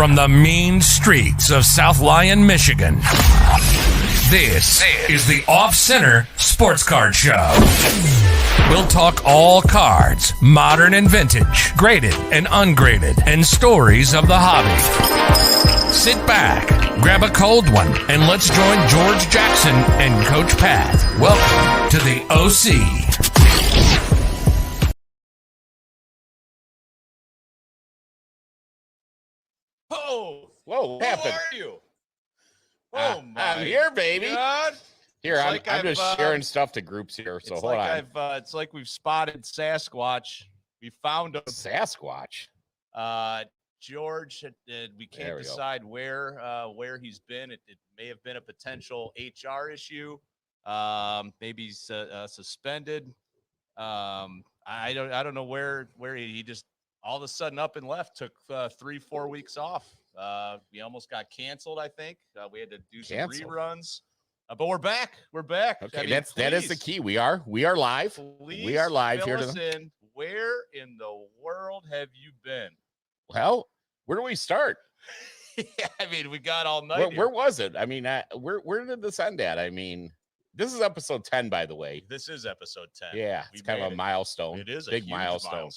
from the mean streets of South Lyon, Michigan. This is the Off Center Sports Card Show. We'll talk all cards, modern and vintage, graded and ungraded, and stories of the hobby. Sit back, grab a cold one, and let's join George Jackson and Coach Pat. Welcome to the OC. Whoa, what happened? How are you? Oh, my I'm here, baby. God. Here, I'm just sharing stuff to groups here, so hold on. It's like we've spotted Sasquatch. We found him. Sasquatch? George, we can't decide where he's been. It may have been a potential HR issue. Maybe he's suspended. I don't know where he just all of a sudden up and left, took 3-4 weeks off. We almost got canceled, I think. We had to do some reruns. But we're back. We're back. Okay, I mean, that is the key. We are live. We are live here. Where in the world have you been? Well, where do we start? Yeah, I mean, we got all night. Where was it? I mean, where did this end at? I mean, this is episode 10, by the way. This is episode 10. Yeah, it's kind of a milestone. It is a big huge milestone.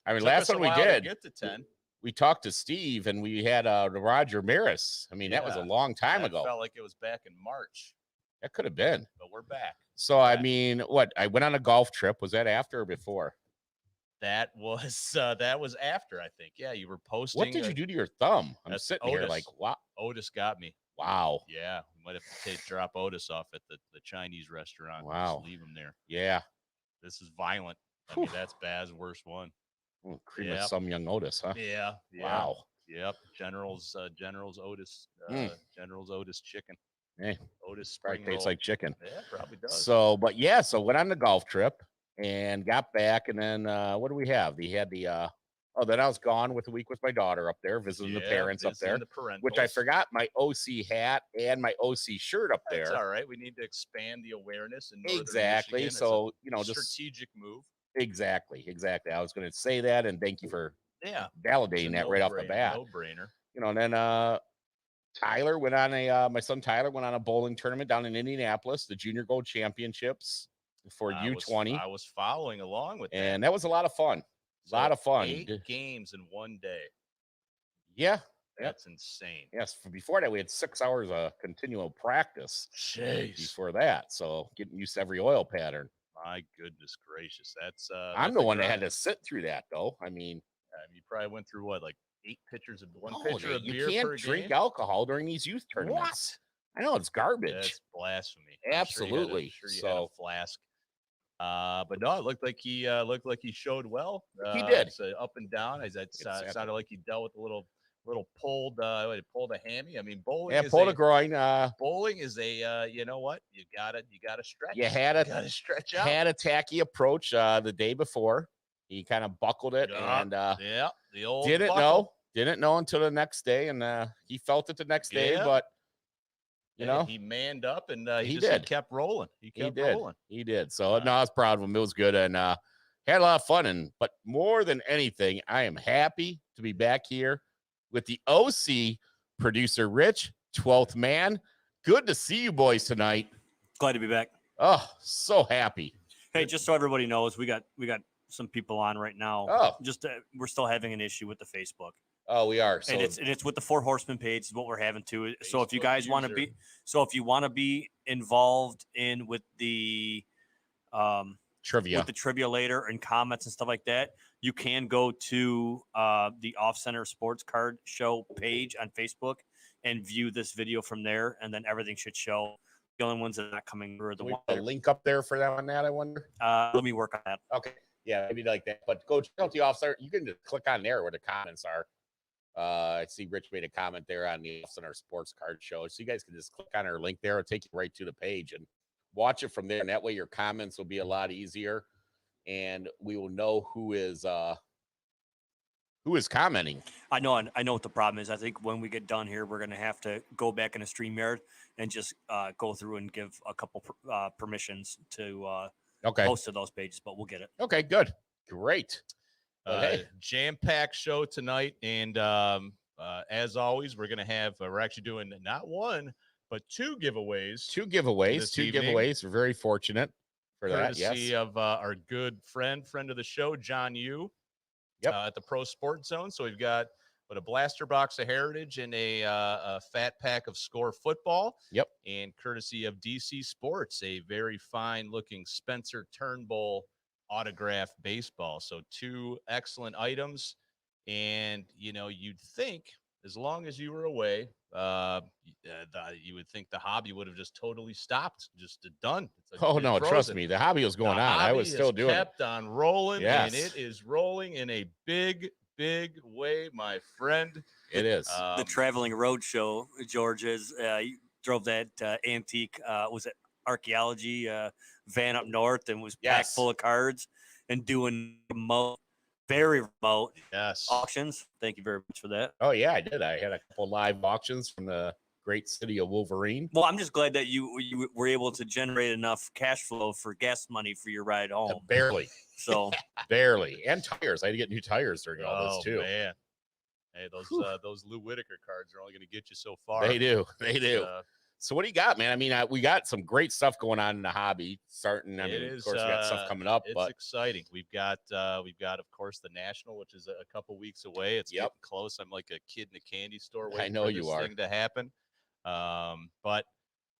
I mean, last one we did get to 10. We talked to Steve and we had Roger Maris. I mean, that was a long time ago. Felt like it was back in March. That could have been. But we're back. So, I mean, I went on a golf trip. Was that after or before? That was after, I think. Yeah, you were posting. What did you do to your thumb? I'm sitting here like, wow. Otis got me. Wow. Yeah, we might have to drop Otis off at the Chinese restaurant. Wow. Just leave him there. Yeah. This is violent. I mean, that's Baz's worst one. Cream of some young Otis, huh? Yeah. Wow. Yep. General's Otis. General's Otis chicken. Hey, Otis spring probably tastes roll. like chicken. Yeah, probably does. So went on the golf trip and got back, and then what do we have? They had the then I was gone with a week with my daughter up there, visiting the parents up there, which I forgot my OC hat and my OC shirt up there. That's all right. We need to expand the awareness in exactly. Michigan. So just strategic move. Exactly. I was going to say that, and thank you for validating that right off the bat. No brainer. And then Tyler went on my son Tyler went on a bowling tournament down in Indianapolis, the Junior Gold Championships for U20. I was following along with that, and that was a lot of fun. A lot of fun. 8 games in one day. Yeah. That's insane. Yes. Before that, we had 6 hours of continual practice. Jeez. Before that, so getting used to every oil pattern. My goodness gracious, that's I'm the one that had to sit through that, though. I mean, you probably went through like 8 pitchers of pitcher of beer. You can't drink alcohol during these youth tournaments. What? I know it's garbage. That's blasphemy. Absolutely. I'm sure you had a flask. But no, it looked like he showed well. He did. So up and down. It sounded like he dealt with a little pulled a hammy. I mean, bowling. Yeah, pulled a groin. Bowling is a you know what? You gotta stretch. You gotta stretch out. Had a tacky approach the day before. He kind of buckled it and the old didn't know until the next day, and he felt it the next day, but he manned up and he kept rolling. He did. So no, I was proud of him. It was good and had a lot of fun. But more than anything, I am happy to be back here with the OC producer, Rich, 12th man. Good to see you boys tonight. Glad to be back. Oh, so happy. Hey, just so everybody knows, we got some people on right now. Oh, we're still having an issue with the Facebook. Oh, we are. So, and it's with the Four Horsemen page is what we're having too. So if you guys want to be involved with the trivia later and comments and stuff like that, you can go to the Off Center Sports Card Show page on Facebook and view this video from there, and then everything should show. The only ones that are not coming through are the one. A link up there for that on that, I wonder. Let me work on that. Okay. Yeah, maybe like that. But go check out the Off Center. You can just click on there where the comments are. I see Rich made a comment there on the Off Center Sports Card Show. So you guys can just click on our link there. It'll take you right to the page and watch it from there. And that way your comments will be a lot easier. And we will know who is commenting. I know what the problem is. I think when we get done here, we're going to have to go back in a StreamYard and just go through and give a couple permissions to post to those pages, but we'll get it. Okay, good. Great. Jam-packed show tonight, and as always, we're going to have, we're actually doing not one, but two giveaways. Two giveaways. We're very fortunate for that. Yes. Courtesy of our good friend of the show, John Yu, at the Pro Sports Zone. So we've got a blaster box of Heritage and a fat pack of Score football. Yep. And courtesy of DC Sports, a very fine looking Spencer Turnbull autograph baseball. So two excellent items. And, you'd think as long as you were away, you would think the hobby would have just totally stopped, just done. Oh, no, trust me. The hobby was going on. I was still doing it. Kept on rolling, yes. And it is rolling in a big way, my friend. It is. The traveling road show, George, is you drove that antique, was it archaeology van up north and was packed full of cards and doing very remote auctions. Thank you very much for that. Oh, yeah, I did. I had a couple live auctions from the great city of Wolverine. Well, I'm just glad that you were able to generate enough cash flow for gas money for your ride home. Barely. So barely. And tires. I had to get new tires during all this too. Man. Hey, those Lou Whitaker cards are only going to get you so far. They do. So what do you got, man? I mean, we got some great stuff going on in the hobby starting. I mean, of course, we got stuff coming up. It's exciting. We've got, of course, the National, which is a couple weeks away. It's getting close. I'm like a kid in a candy store waiting for this thing to happen. But,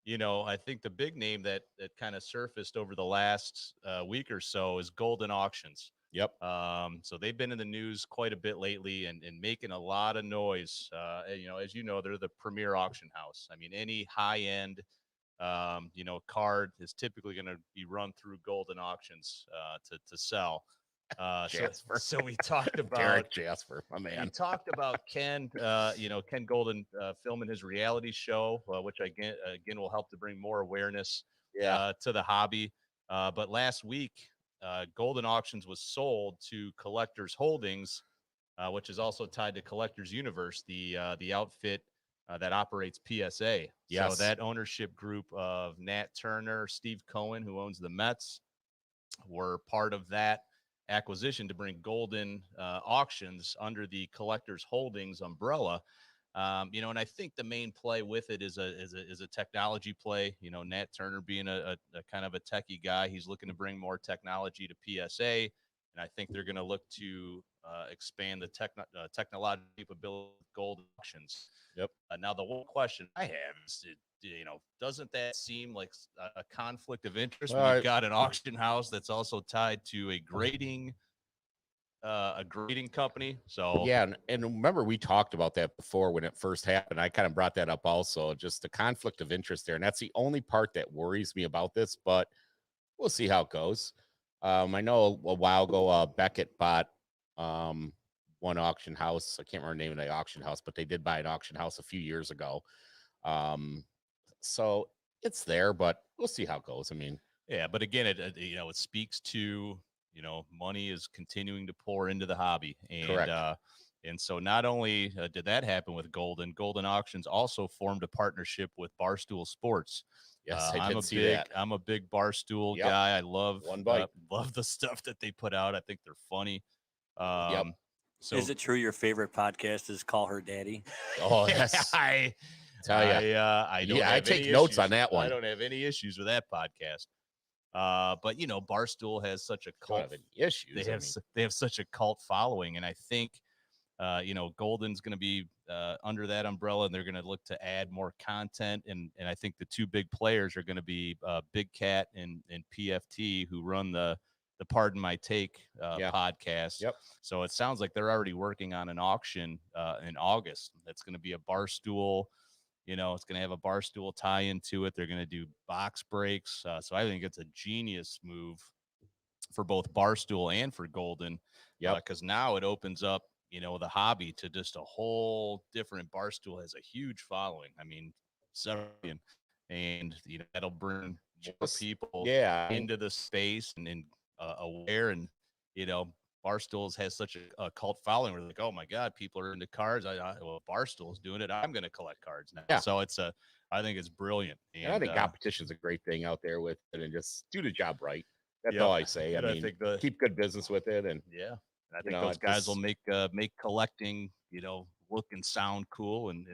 I think the big name that kind of surfaced over the last week or so is Golden Auctions. Yep. So they've been in the news quite a bit lately and making a lot of noise. As you know, they're the premier auction house. I mean, any high end, card is typically going to be run through Golden Auctions to sell. So we talked about Derek Jasper, my man. We talked about Ken Golden filming his reality show, which again will help to bring more awareness to the hobby. But last week, Golden Auctions was sold to Collectors Holdings, which is also tied to Collectors Universe, the outfit that operates PSA. Yes. So that ownership group of Nat Turner, Steve Cohen, who owns the Mets, were part of that acquisition to bring Golden Auctions under the Collectors Holdings umbrella. And I think the main play with it is a technology play. Nat Turner being a kind of a techie guy, he's looking to bring more technology to PSA, and I think they're going to look to expand the technological capability of Golden Auctions. Yep. Now, the one question I have is, doesn't that seem like a conflict of interest when you've got an auction house that's also tied to a grading company? So yeah, and remember we talked about that before when it first happened. I kind of brought that up also, just the conflict of interest there, and that's the only part that worries me about this, but we'll see how it goes. I know a while ago Beckett bought one auction house. I can't remember the name of the auction house, but they did buy an auction house a few years ago. So it's there, but we'll see how it goes. I mean, yeah, but again, it speaks to, money is continuing to pour into the hobby. And, correct. And so not only did that happen with Golden Auctions also formed a partnership with Barstool Sports. Yes, I did see that. I'm a big Barstool guy. I love the stuff that they put out. I think they're funny. So is it true your favorite podcast is Call Her Daddy? Oh, yes. I take notes on that one. I don't have any issues with that podcast. But Barstool has such a cult. They have such a cult following, and I think Golden's going to be under that umbrella, and they're going to look to add more content. And I think the two big players are going to be Big Cat and PFT, who run the Pardon My Take podcast. Yep. So it sounds like they're already working on an auction in August. That's going to be a Barstool. It's going to have a Barstool tie into it. They're going to do box breaks. So I think it's a genius move for both Barstool and for Golden. Yeah. Because now it opens up, the hobby to just a whole different. Barstool has a huge following. I mean, and that'll bring more people into the space and aware. And, Barstool's has such a cult following. We're like, oh my God, people are into cards. Well, Barstool's doing it. I'm going to collect cards now. Yeah. So I think it's brilliant. And I think competition's a great thing out there with it, and just do the job right. That's all I say. I mean, keep good business with it. And I think those guys will make collecting, look and sound cool, and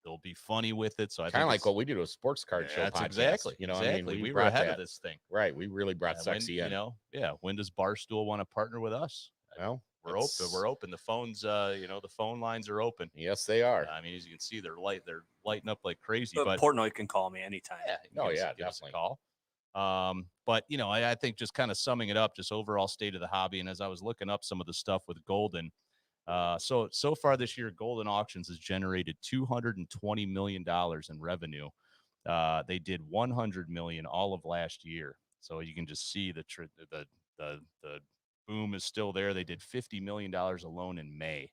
they'll be funny with it. So I kind of think like what we do with a sports card show that's podcast. exactly. You know, exactly. I mean, we were ahead of this thing, right? We really brought sexy in. When does Barstool want to partner with us? Well, we're open. We're open. The phones, the phone lines are open. Yes, they are. I mean, as you can see, they're lighting up like crazy. But Portnoy can call me anytime. Yeah, give us a definitely. call. But I think just kind of summing it up, just overall state of the hobby. And as I was looking up some of the stuff with Golden, so far this year, Golden Auctions has generated $220 million in revenue. They did 100 million all of last year. So you can just see the boom is still there. They did $50 million alone in May.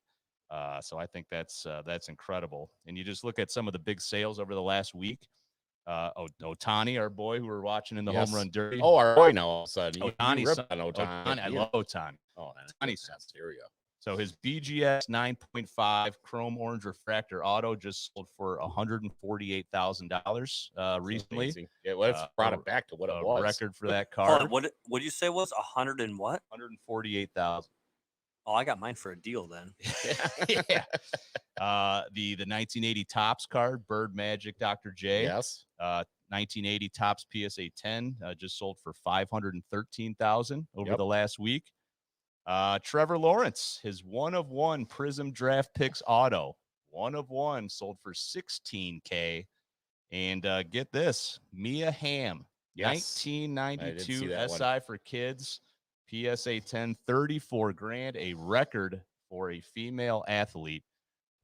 So I think that's incredible. And you just look at some of the big sales over the last week. Ohtani, our boy who we're watching in the home run derby. Oh, our boy now all of a sudden. Ohtani. I love Ohtani. Oh, Ohtani sense. Here we go. So his BGS 9.5 Chrome Orange Refractor Auto just sold for $148,000 recently. Yeah, let's brought it back to what it was. Record for that card. What did you say was 100 and what? 148,000. Oh, I got mine for a deal then. Yeah. The 1980 Topps card, Bird Magic Dr. J. Yes. 1980 Topps PSA 10 just sold for $513,000 over the last week. Trevor Lawrence, his 1-of-1 Prism Draft Picks Auto, 1-of-1 sold for $16K. And get this, Mia Hamm, 1992 SI for kids, PSA 10, $34,000, a record for a female athlete.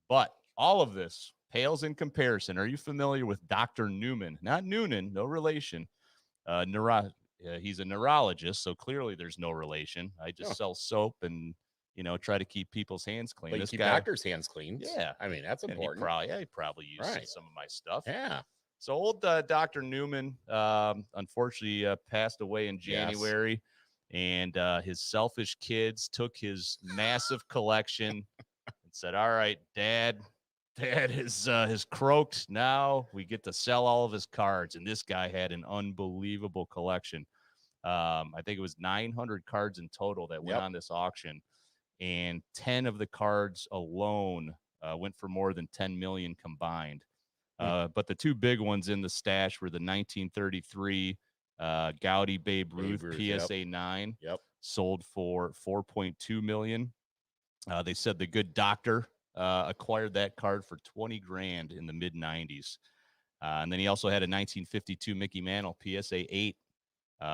But all of this pales in comparison. Are you familiar with Dr. Newman? Not Noonan, no relation. He's a neurologist, so clearly there's no relation. I just sell soap and, try to keep people's hands clean. But this keep guy, doctors' hands clean. Yeah. I mean, that's important. He probably used some of my stuff. Yeah. So old Dr. Newman, unfortunately, passed away in January. Yes. And his selfish kids took his massive collection and said, all right, Dad is croaked. Now we get to sell all of his cards. And this guy had an unbelievable collection. I think it was 900 cards in total that went on this auction. And 10 of the cards alone went for more than 10 million combined. But the two big ones in the stash were the 1933 Gaudy Babe Ruth PSA 9 sold for $4.2 million. They said the good doctor acquired that card for $20,000 in the mid 90s. And then he also had a 1952 Mickey Mantle PSA 8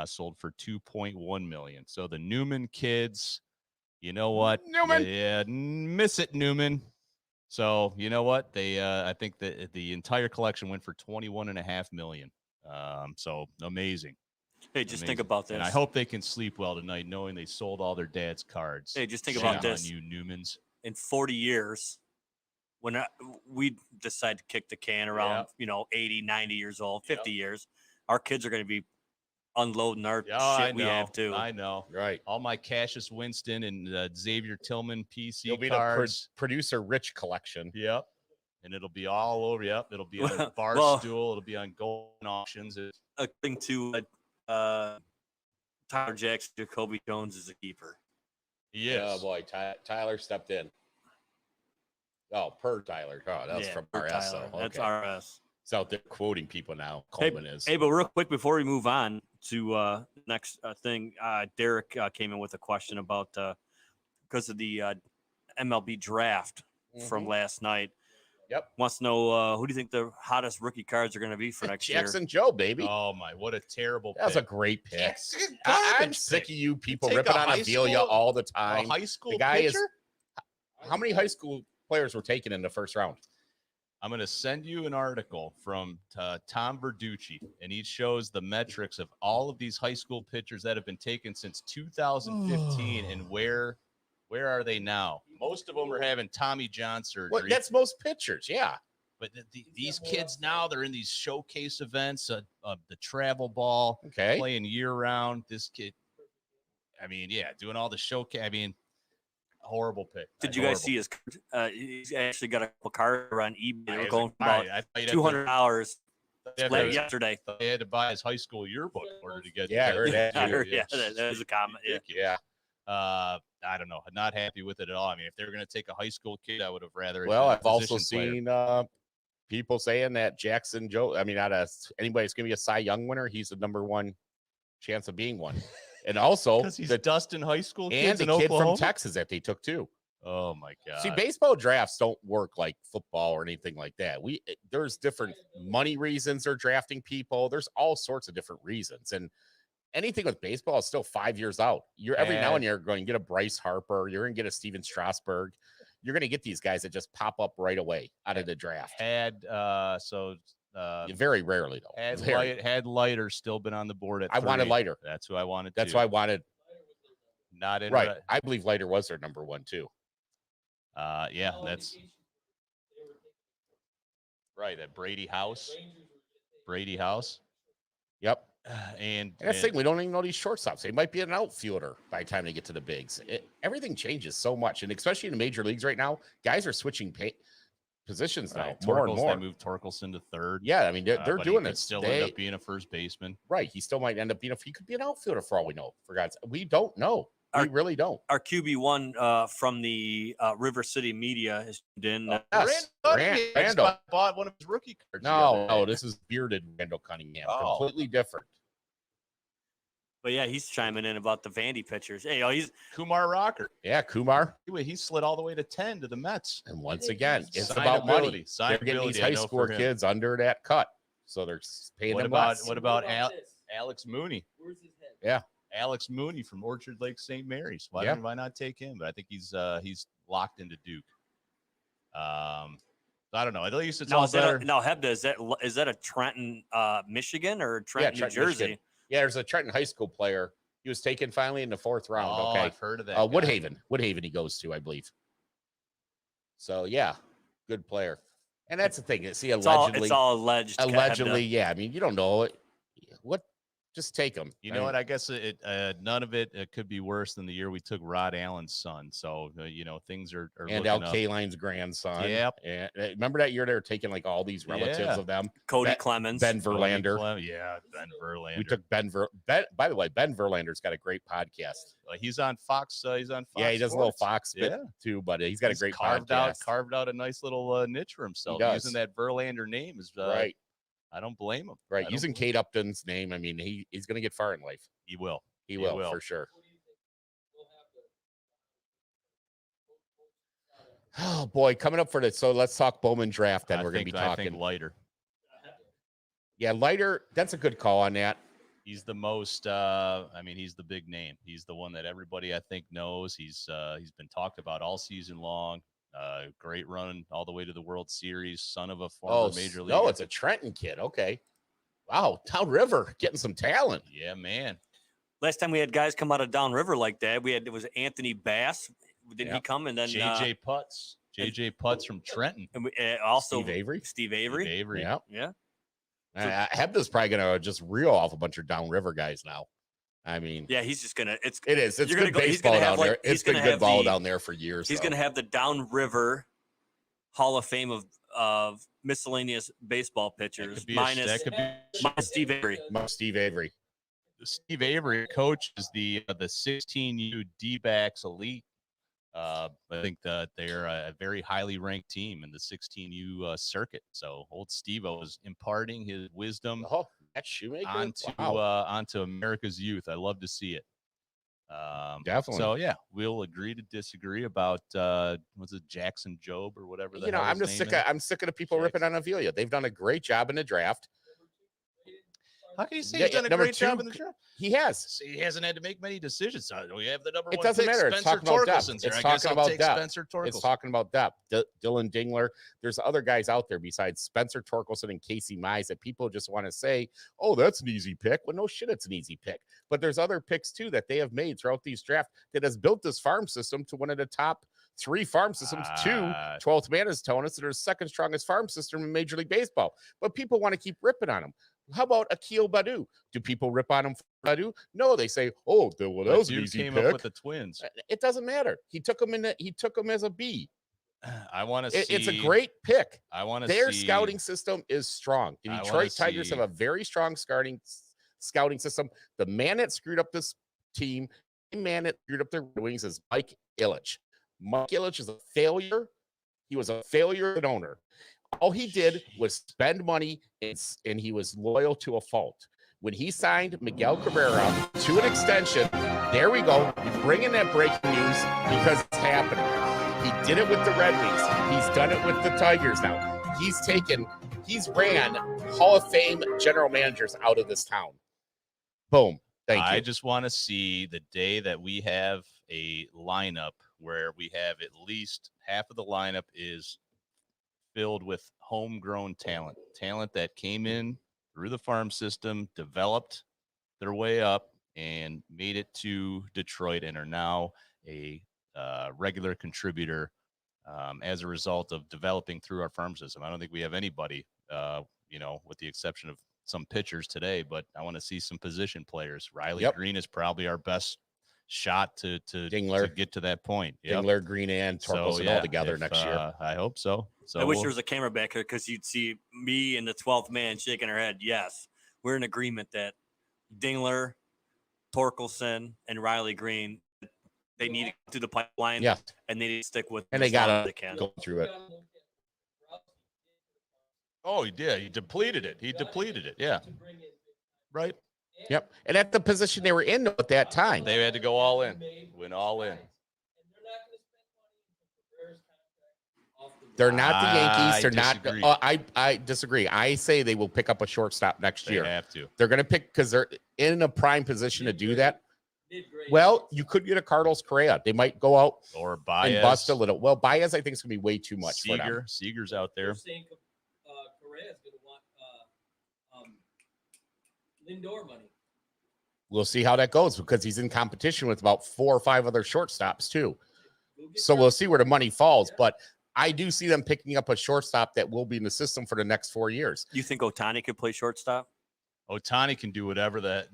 sold for $2.1 million. So the Newman kids, you know what? Newman. Yeah, miss it, Newman. So you know what? They I think that the entire collection went for $21.5 million. So amazing. Hey, just think about this. And I hope they can sleep well tonight knowing they sold all their dad's cards. Hey, just think about this. On you Newmans. In 40 years, when we decide to kick the can around, 80, 90 years old, 50 years, our kids are going to be unloading our shit we have too. I know. Right. All my Cassius Winston and Xavier Tillman PC It'll be cards. the producer Rich collection. Yep. And it'll be all over. Yep. It'll be on Barstool. It'll be on Golden Auctions. According to Tyler Jackson, Jacoby Jones is a keeper. Yes. Oh boy, Tyler stepped in. Oh, per Tyler. Oh, that's from RS. So, okay. That's RS. He's out there quoting people now. Coleman is. Hey, but real quick before we move on to next thing, Derek came in with a question about because of the MLB draft from last night. Yep. Wants to know who do you think the hottest rookie cards are going to be for next year? Jackson Joe, baby. Oh my, what a terrible pick. That's a great pick. I'm sick of you people ripping on Avila all the time. A high school the guy pitcher? How many high school players were taken in the first round? I'm going to send you an article from Tom Verducci, and he shows the metrics of all of these high school pitchers that have been taken since 2015 and where are they now? Most of them are having Tommy John surgery. Well, that's most pitchers, yeah. But these kids now, they're in these showcase events, the travel ball, playing year-round. This kid, doing all the showcase. Horrible pick. Did you guys see his? He's actually got a couple cards on eBay. They were going for about $200 yesterday. They had to buy his high school yearbook in order to get. Yeah, I heard that. That was a comment. Yeah. I don't know. Not happy with it at all. I mean, if they were going to take a high school kid, I would have rather. Well, I've also seen people saying that Jackson Joe. I mean, not anybody that's going to be a Cy Young winner. He's the #1 chance of being one, and also because he's dusting high school kids and in the kid Oklahoma? from Texas that they took too. Oh my God! See, baseball drafts don't work like football or anything like that. There's different money reasons they're drafting people. There's all sorts of different reasons, and anything with baseball is still 5 years out. Every now and you're going to get a Bryce Harper. You're going to get a Steven Strasburg. You're going to get these guys that just pop up right away out of the draft. Very rarely though. Had Leiter still been on the board at 3. I wanted Leiter. That's who I wanted. That's who I wanted. Not in right. I believe Leiter was their #1 too. Yeah, that's right. That Brady House. Yep. And that's the thing. We don't even know these shortstops. They might be an outfielder by the time they get to the bigs. Everything changes so much, and especially in the major leagues right now, guys are switching positions now more and more. They moved Torkelson to third. Yeah, I mean they're doing it. Still end up being a first baseman. Right. He still might end up being. He could be an outfielder for all we know. For God's sake, we don't know. We really don't. Our QB1 from the River City Media is in. Randall bought one of his rookie cards. No, this is bearded Randall Cunningham. Completely different. But yeah, he's chiming in about the Vandy pitchers. Hey, he's Kumar Rocker. Yeah, Kumar. He slid all the way to 10 to the Mets. And once again, it's about money. They're getting these high school kids under that cut, so they're paying them less. What about Alex Mooney? Where's his head? Yeah. Alex Mooney from Orchard Lake St. Mary's. Why not take him? But I think he's locked into Duke. I don't know. At least it's all better. Now, Hebda, is that a Trenton, Michigan or Trenton, New Jersey? Michigan. Yeah, there's a Trenton high school player. He was taken finally in the 4th round. Oh, okay, I've heard of that. Woodhaven he goes to, I believe. So yeah, good player. And that's the thing. See, allegedly, it's all alleged. Allegedly, yeah. I mean, you don't know what. Just take them. You know what? I guess none of it could be worse than the year we took Rod Allen's son. So things are and Al Kaline's grandson. Yep. And remember that year they were taking like all these relatives of them. Cody Clemens, Ben Verlander. Ben Verlander. We took Ben. By the way, Ben Verlander's got a great podcast. He's on Fox. He's on Fox. Yeah, he does Sports. a little Fox bit too, but he's got a great podcast. Carved out a nice little niche for himself. Using that Verlander name is right. I don't blame him. Right. Using Kate Upton's name, I mean, he's going to get far in life. He will. He will for sure. Oh, boy. Coming up for this. So let's talk Bowman draft then. We're going to be talking. I think Leiter. Yeah, Leiter. That's a good call on that. He's the most, he's the big name. He's the one that everybody, I think, knows. He's been talked about all season long. Great run all the way to the World Series. Son of a former major league. No, it's a Trenton kid. Okay. Wow. Downriver getting some talent. Yeah, man. Last time we had guys come out of Downriver like that, it was Anthony Bass. Didn't he come? And then JJ Putz from Trenton. And also Steve Avery. Yeah. Hebda's probably going to just reel off a bunch of Downriver guys now. I mean, yeah, he's just gonna. It's good baseball down there. It's been good ball down there for years. He's gonna have the Downriver Hall of Fame of miscellaneous baseball pitchers minus Steve Avery. Steve Avery. Steve Avery coaches the 16U D-backs elite. I think that they're a very highly ranked team in the 16U circuit. So old Steve-O is imparting his wisdom. Onto America's youth. I love to see it. Definitely. So yeah, we'll agree to disagree about was it Jackson Jobe or whatever. I'm just sick of the people ripping on Avila. They've done a great job in the draft. How can you say he's done a great job in the draft? He has. See, he hasn't had to make many decisions. We have the number one. It doesn't matter. It's talking about depth. It's talking about depth. It's talking about depth. Dylan Dingler. There's other guys out there besides Spencer Torkelson and Casey Mize that people just want to say, oh, that's an easy pick. Well, no shit, it's an easy pick. But there's other picks, too, that they have made throughout these drafts that has built this farm system to one of the top 3 farm systems. 12th man is telling us that there's second strongest farm system in Major League Baseball. But people want to keep ripping on him. How about Akil Baddoo? Do people rip on him for Baddoo? No, they say, "Oh, that was an easy pick." Up with the Twins. It doesn't matter. He took him as a B. I want to see. It's a great pick. I want to. Their scouting system is strong. The Detroit Tigers have a very strong scouting system. The man that screwed up this team same man that screwed up their Red Wings is Mike Ilitch. Mike Ilitch is a failure. He was a failure as an owner. All he did was spend money, and he was loyal to a fault. When he signed Miguel Cabrera to an extension, there we go. You bring in that breaking news because it's happening. He did it with the Red Wings. He's done it with the Tigers now. He's ran Hall of Fame general managers out of this town. Boom. Thank you. I just want to see the day that we have a lineup where we have at least half of the lineup is filled with homegrown talent that came in through the farm system, developed their way up, and made it to Detroit and are now a regular contributor as a result of developing through our farm system. I don't think we have anybody, with the exception of some pitchers today, but I want to see some position players. Riley Green is probably our best shot to get to that point. Dingler, Green, and Torkelson all together next year. I hope so. I wish there was a camera back here because you'd see me and the 12th man shaking our head. Yes, we're in agreement that Dingler, Torkelson, and Riley Green, they need to go through the pipeline. Yeah, and they need to stick with. And they got to go through it. Oh, he did. He depleted it. Yeah. Right. Yep. And at the position they were in at that time, they had to go all in. Went all in. They're not the Yankees. They're disagree. not. I disagree. I say they will pick up a shortstop next year. They have to. They're going to pick because they're in a prime position to do that. Well, you could get a Carlos Correa. They might go out or Baez and bust a little. Well, Baez, I think, is going to be way too much for them. Seager's out there. Correa's going to want Lindor money. We'll see how that goes because he's in competition with about 4 or 5 other shortstops too. So we'll see where the money falls. But I do see them picking up a shortstop that will be in the system for the next 4 years. You think Ohtani could play shortstop? Ohtani can do whatever the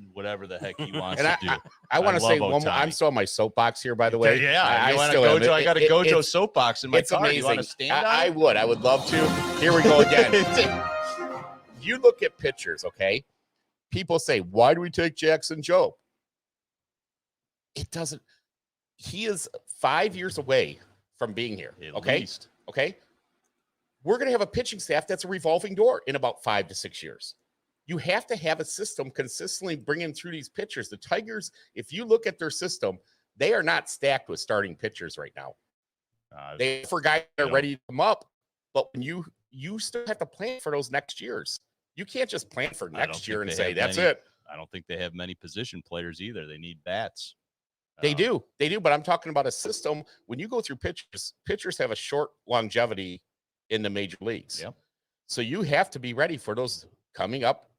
heck he wants to do. I want to say one more. I'm still on my soapbox here, by the way. Yeah, I got a Gojo soapbox in my car. Amazing. You want to stand on I would. I would love to. Here we go again. You look at pitchers, okay? People say, why do we take Jackson Joe? It doesn't. He is 5 years away from being here. At least. Okay. We're going to have a pitching staff that's a revolving door in about 5 to 6 years. You have to have a system consistently bringing through these pitchers. The Tigers, if you look at their system, they are not stacked with starting pitchers right now. They for guys that are ready to come up, but when you still have to plan for those next years. You can't just plan for next year and say that's it. I don't think they have many position players either. They need bats. They do, but I'm talking about a system. When you go through pitchers have a short longevity in the major leagues. Yep. So you have to be ready for those coming up.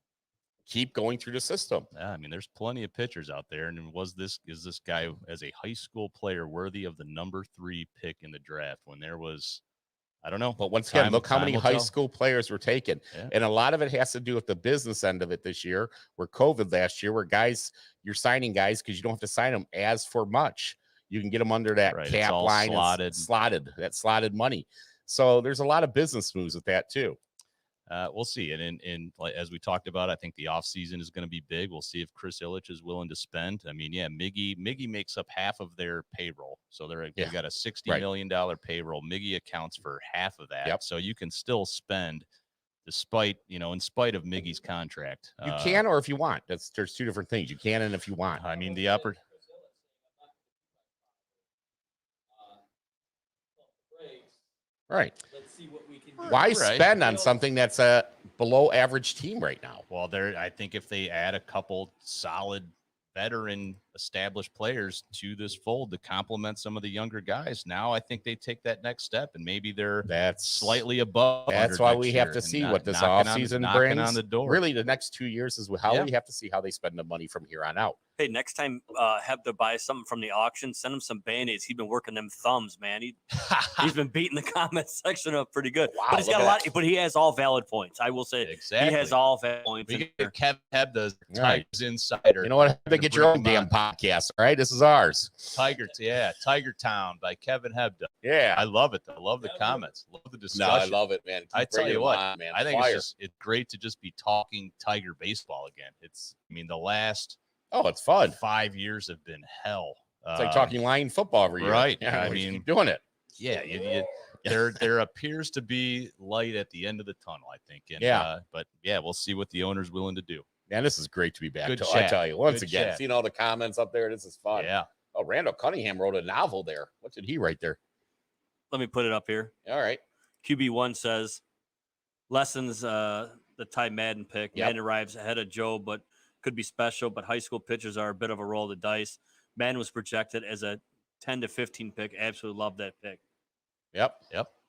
Keep going through the system. Yeah, I mean, there's plenty of pitchers out there. And is this guy as a high school player worthy of the number 3 pick in the draft when there was, I don't know. But once again, look how many high school players were taken. Yeah. And a lot of it has to do with the business end of it this year, where COVID last year, where you're signing guys because you don't have to sign them as for much. You can get them under that cap line that slotted money. So there's a lot of business moves with that too. We'll see. And as we talked about, I think the offseason is going to be big. We'll see if Chris Ilitch is willing to spend. I mean, yeah, Miggy makes up half of their payroll. So they've got a $60 million payroll. Miggy accounts for half of that. Yep. So you can still spend in spite of Miggy's contract. You can, or if you want. There's 2 different things. You can and if you want. I mean, Right. Let's see what we can do. Why spend on something that's a below average team right now? Well, I think if they add a couple solid veteran established players to this fold to complement some of the younger guys, now I think they take that next step and maybe that's slightly above. That's why we have to see what this offseason brings. On the door. Really, the next 2 years is how we have to see how they spend the money from here on out. Hey, next time have to buy something from the auction, send him some Band-Aids. He's been working them thumbs, man. He's been beating the comment section up pretty good. Wow, but he's got a lot, but he has all valid points. I will say exactly. He has all valid points. We get Kevin Hebda, Tigers Insider. You know what? To get your own damn podcast, all right? This is ours. Tiger Town by Kevin Hebda. Yeah. I love it. I love the comments. Love the discussion. No, I love it, man. I tell you what, man. I think it's great to just be talking Tiger baseball again. The last it's fun. 5 years have been hell. It's like talking Lion football every year. Right. Yeah, I we mean, keep doing it. Yeah, there appears to be light at the end of the tunnel, I think. And, but yeah, we'll see what the owner's willing to do. Man, this is great to be back. Good I chat. tell you, once Good again, chat. seeing all the comments up there, this is fun. Yeah. Oh, Randall Cunningham wrote a novel there. What did he write there? Let me put it up here. All right. QB1 says, lessons the Ty Madden pick. Yep. Madden arrives ahead of Joe, but could be special. But high school pitchers are a bit of a roll of the dice. Madden was projected as a 10 to 15 pick. Absolutely love that pick. Yep.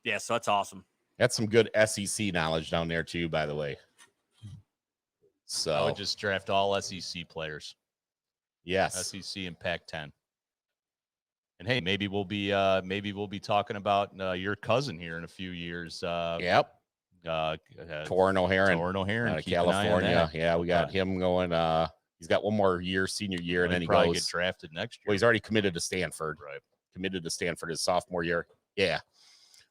Yeah, so that's awesome. That's some good SEC knowledge down there too, by the way. So I would just draft all SEC players. Yes. SEC and Pac-10. And hey, maybe we'll be talking about your cousin here in a few years. Yep. Torrin O'Haron. Out of California. Yeah, we got him going. He's got one more year, senior year, and then he probably goes get drafted next year. Well, he's already committed to Stanford. Right. Committed to Stanford his sophomore year. Yeah.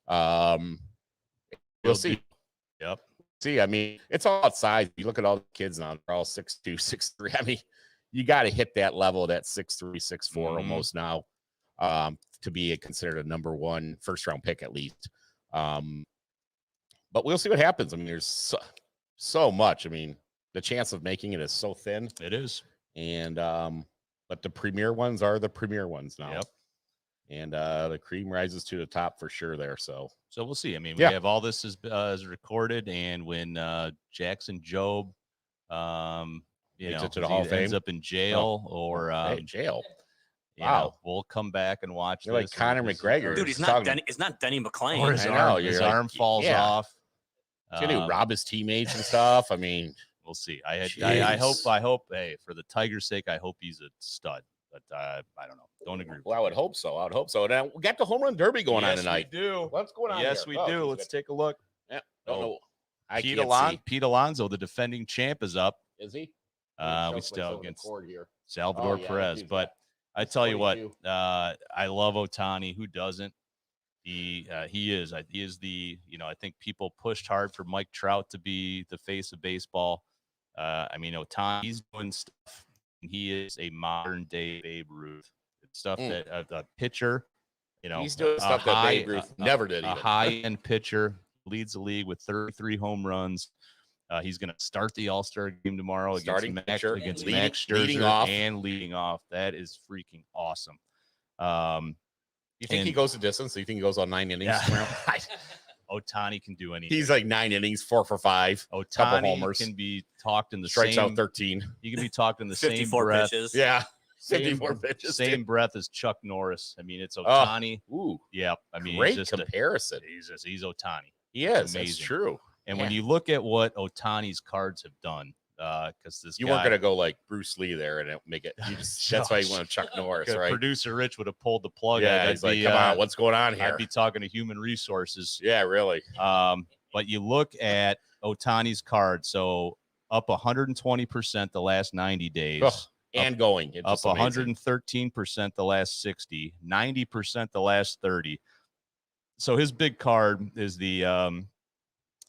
We'll see. Yep. See, I mean, it's all outside. You look at all the kids now, they're all 6'2", 6'3". I mean, you got to hit that level, that 6'3", 6'4" almost now, to be considered a number one first-round pick at least. But we'll see what happens. I mean, there's so much. I mean, the chance of making it is so thin. It is. And but the premier ones are the premier ones now. Yep. And the cream rises to the top for sure there. So we'll see. I mean, we have all this as recorded, and when Jackson Jobe, makes it to the Hall of Fame, ends up in jail or jail. Wow, we'll come back and watch. You're like Conor McGregor, dude. He's not Denny McClain. Or his arm falls off. He's gonna rob his teammates and stuff. I mean, we'll see. I hope. Hey, for the Tigers' sake, I hope he's a stud. But I don't know. Don't agree. Well, I would hope so. Now we got the home run derby going on tonight. We do. What's going on? Yes, we do. Let's take a look. Yeah. Don't know. Pete Alonso, the defending champ, is up. Is he? We still against Salvador Perez. But I tell you what, I love Ohtani. Who doesn't? He is the, I think people pushed hard for Mike Trout to be the face of baseball. I mean, Ohtani, he's doing stuff. He is a modern day Babe Ruth. It's stuff that a pitcher, he's doing stuff that Babe Ruth never did. A high-end pitcher, leads the league with 33 home runs. He's going to start the All-Star game tomorrow against Max Scherzer and leading off. That is freaking awesome. You think he goes the distance? Do you think he goes on 9 innings tomorrow? Ohtani can do anything. He's like 9 innings, 4 for 5. Ohtani homers. can be talked in the strikes same. out 13. He can be talked in the 54 same breath. pitches. Yeah. 54 pitches. Same breath as Chuck Norris. I mean, it's Ohtani. Ooh. Yep. I mean, great he's comparison. He's Ohtani. He is. Amazing. That's true. And when you look at what Ohtani's cards have done, because you weren't gonna go like Bruce Lee there and make it. You just that's why you went Chuck Norris, right? Producer Rich would have pulled the plug. Yeah, he's like, come on, what's going on here? I'd be talking to human resources. Yeah, really. But you look at Ohtani's card, so up 120% the last 90 days. And going up 113% the last 60, 90% the last 30. So his big card is the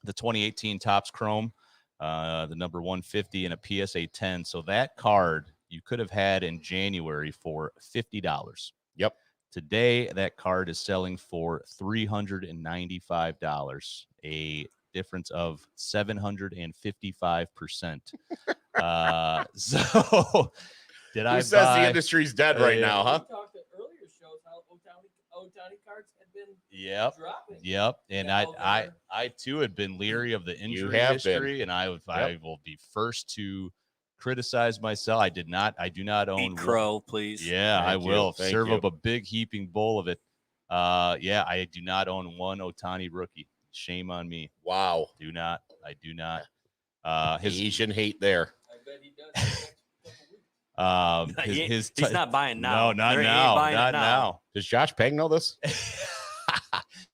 2018 Topps Chrome, the number 150 and a PSA 10. So that card you could have had in January for $50. Yep. Today that card is selling for $395, a difference of 755%. So did I? Who says the industry's dead right now, huh? We talked at earlier shows how Ohtani cards had been dropping. Yep. And I too had been leery of the injury history, and I will be first to criticize myself. I do not own Eat crow, please. Yeah, I will serve you. up a big heaping bowl of it. I do not own one Ohtani rookie. Shame on me. Wow. I do not. His Asian hate there. I bet he does. He's not buying now. No, not now. Does Josh Peng know this?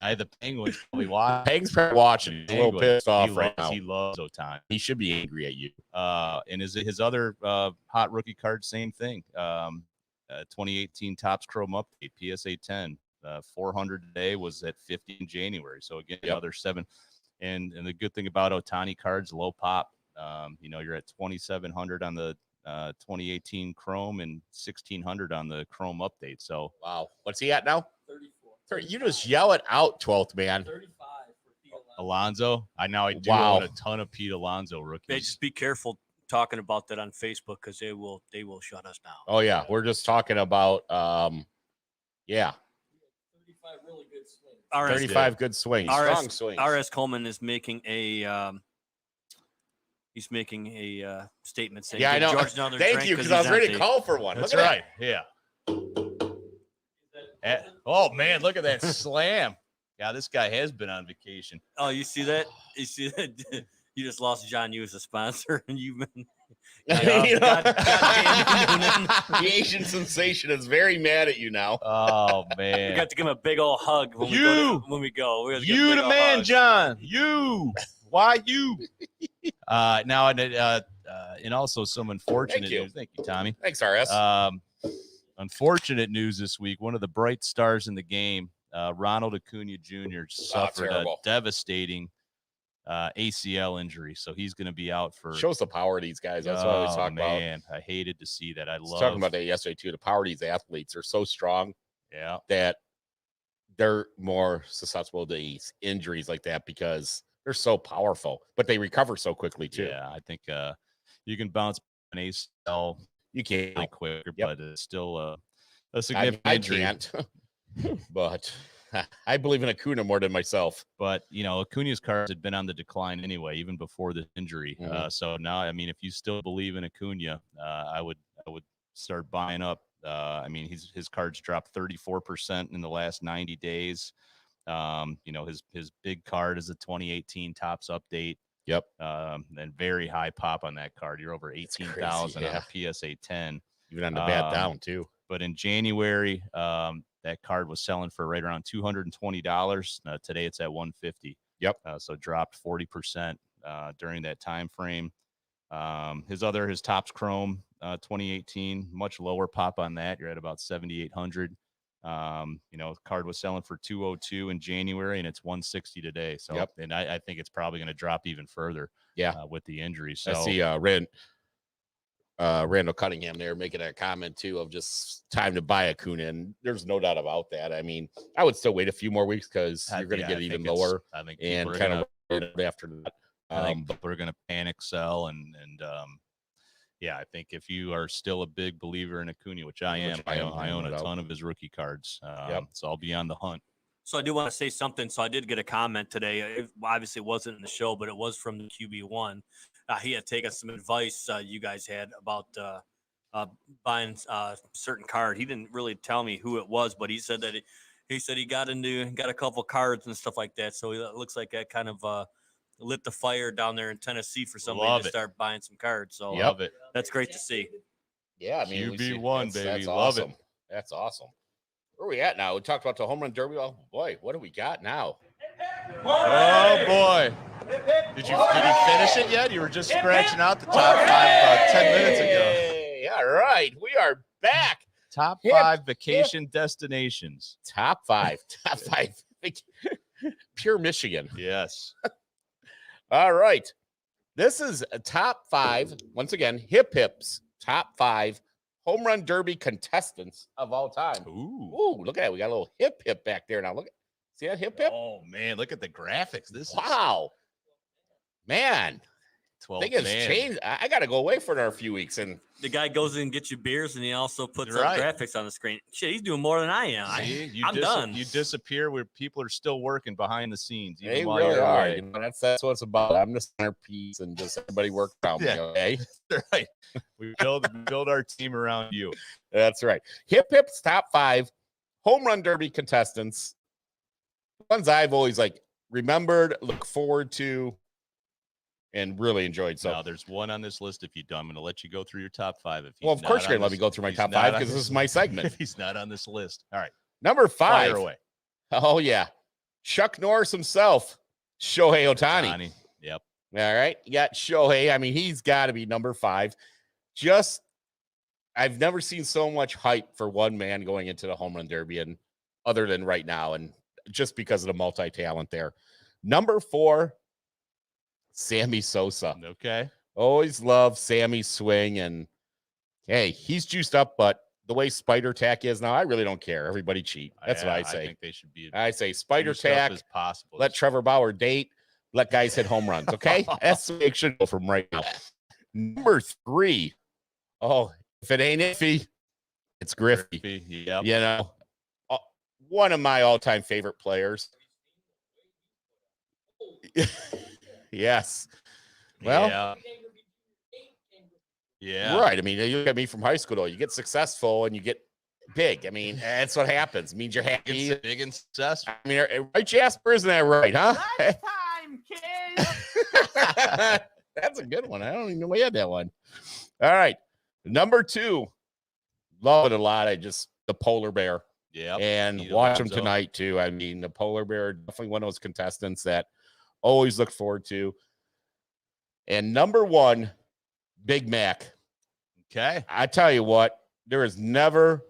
The Penguins probably watch. Peng's probably watching. He's a little pissed off right now. He loves Ohtani. He should be angry at you. And his other hot rookie card, same thing. 2018 Topps Chrome update, PSA 10. 400 today was at 50 in January. So again, another 7. And the good thing about Ohtani cards, low pop. You're at 2,700 on the 2018 Chrome and 1600 on the Chrome update. So wow, what's he at now? 34. You just yell it out, 12th man. 35 for Pete Alonso. I do own a ton of Pete Alonso rookies. Hey, just be careful talking about that on Facebook because they will shut us down. Oh yeah, we're just talking about 35 really good swings. 35 good swings, strong swings. RS Coleman is making a statement saying, yeah, I know. George another Thank drink you, because I was ready to call for one. That's look at right. that. Yeah. Oh man, look at that slam. Yeah, this guy has been on vacation. Oh, you see that? You see that? You just lost John Yu as a sponsor, and you've been. You know, God, the Asian sensation is very mad at you now. Oh we man. got to give him a big old hug when we go. We gotta give him a You big the ol' man, hug. John. You. Why you? Now and also some unfortunate Thank you. news. Thank you, Tommy. Thanks, RS. Unfortunate news this week. One of the bright stars in the game, Ronald Acuna Jr. suffered a terrible. devastating ACL injury, so he's going to be out for. Shows the power of these guys. That's what I was talking about. Man, I hated to see that. I was talking about that yesterday too. The power of these athletes are so strong, yeah, that they're more susceptible to these injuries like that because they're so powerful, but they recover so quickly too. Yeah, I think you can bounce an ACL. You can't really quicker, Yep. but it's still a significant I injury. can't, but I believe in Acuna more than myself. But Acuna's cards had been on the decline anyway, even before the injury. Mhm. So now, I mean, if you still believe in Acuna, I would start buying up. I mean, his cards dropped 34% in the last 90 days. His big card is a 2018 Topps update. Yep. And very high pop on that card. You're over 18,000 on a PSA 10. Even on the bat down too. But in January, that card was selling for right around $220. Today it's at $150. Yep. So dropped 40% during that time frame. His Topps Chrome 2018, much lower pop on that. You're at about 7,800. Card was selling for $202 in January, and it's $160 today. So, yep. And I think it's probably going to drop even further. Yeah. With the injury. So I see Randall Cunningham there making a comment too of just time to buy Acuna, and there's no doubt about that. I mean, I would still wait a few more weeks because you're going to get even lower. I think and kind of after that. I think people are going to panic sell and yeah, I think if you are still a big believer in Acuna, which I am, I own a ton of his rookie cards. So I'll be on the hunt. So I do want to say something. So I did get a comment today. It obviously wasn't in the show, but it was from the QB1. He had taken some advice you guys had about buying a certain card. He didn't really tell me who it was, but he said that he got a couple cards and stuff like that. So it looks like that kind of lit the fire down there in Tennessee for somebody to start buying some cards. So love it. That's great to see. Yeah, I mean, QB1, baby, that's love awesome. it. That's awesome. Where are we at now? We talked about the home run derby. Oh boy, what do we got now? Oh boy. Did you finish it yet? You were just scratching out the top 5 about 10 minutes ago. All right, we are back. Top 5 vacation destinations. Top 5. Pure Michigan. Yes. All right. This is a top 5. Once again, Hip Hip's top 5 home run derby contestants of all time. Ooh, look at that. We got a little Hip back there now. Look at, see that Hip? Oh man, look at the graphics. Wow. Man. 12 thing has changed. I got to go away for another few weeks. And the guy goes in and gets you beers, and he also puts up graphics on the screen. Shit, he's doing more than I am. I'm done. You disappear where people are still working behind the scenes. They really are. You know, that's what it's about. I'm the centerpiece, and just everybody work around me. Okay, right. We build our team around you. That's right. Hip's top 5 home run derby contestants. Ones I've always remembered, look forward to, and really enjoyed. So now there's one on this list. If you don't, I'm going to let you go through your top 5. If of course you're going to let me go through my top 5 because this is my segment. If he's not on this list. All right. Number 5. Fire away. Oh, yeah. Chuck Norris himself, Shohei Ohtani. Yep. All right. You got Shohei. I mean, he's got to be number 5. I've never seen so much hype for one man going into the home run derby, and other than right now, and just because of the multi-talent there. Number 4, Sammy Sosa. Okay. Always love Sammy's swing, and Hey, he's juiced up, but the way Spider Tack is now, I really don't care. Everybody cheat. That's what I say. I think they should be. I say Spider juiced up Tack. as possible. Let Trevor Bauer date. Let guys hit home runs. Okay, that's the way it should go from right now. Number 3. Oh, if it ain't iffy, it's Griffey. Yep. You know, one of my all-time favorite players. Yes. Well, yeah. Right. I mean, you look at me from high school, though. You get successful and you get big. I mean, that's what happens. It means you're happy. Big and successful. I mean, right, Jasper? Isn't that right, huh? Time, kid. That's a good one. I don't even know we had that one. All right. Number 2. Love it a lot. The polar bear. Yeah. And watch him tonight, too. I mean, the polar bear, definitely one of those contestants that always look forward to. And number 1, Big Mac. Okay. I tell you what, there has never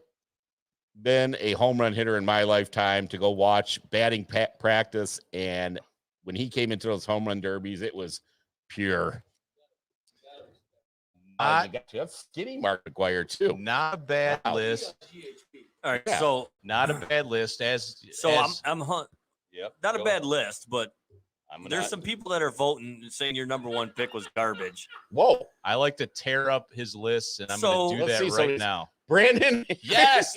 been a home run hitter in my lifetime to go watch batting practice. And when he came into those home run derbies, it was pure. That's skinny Mark McGuire, too. Not a bad list. All right. Yeah. So not a bad list. I'm Yep. Not a bad list, but there's some people that are voting and saying your number 1 pick was garbage. Whoa. I like to tear up his list, and I'm going to do that right now. Brandon. Yes,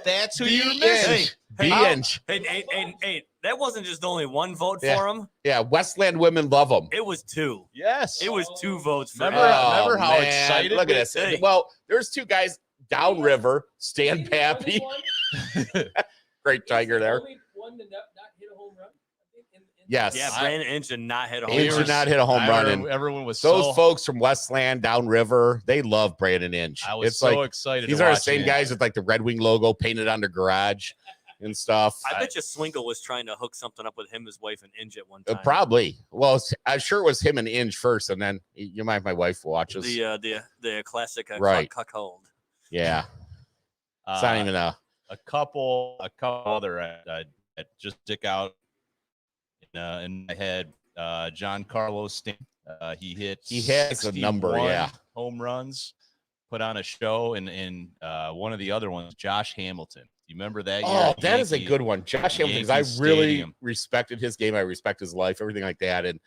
that's who you're missing. Hey, that wasn't just only 1 vote for him. Yeah, Westland women love him. It was 2. Yes. It was 2 votes for him. Remember how excited? Look at this. Hey. Well, there's 2 guys downriver, Stan Pappy. Great Tiger there. Only one to not hit a home run. Yes. Yeah, Brandon Inch did not hit a home run. Did not hit a home run. And everyone was those folks from Westland, downriver, they love Brandon Inch. I was so excited. These are the same guys with like the Red Wing logo painted on their garage and stuff. I bet you Swingle was trying to hook something up with him, his wife, and Inge at one time. Probably. Well, I'm sure it was him and Inge first, and then you might. My wife watches the classic cuckold. Yeah. It's not even a couple other that just stick out in my head. John Carlos Stan. He has a number, home runs, put on a show, and one of the other ones, Josh Hamilton. You remember that? Oh, that is a good one. Josh Hamilton, because I really respected his game. I respect his life, everything like that. And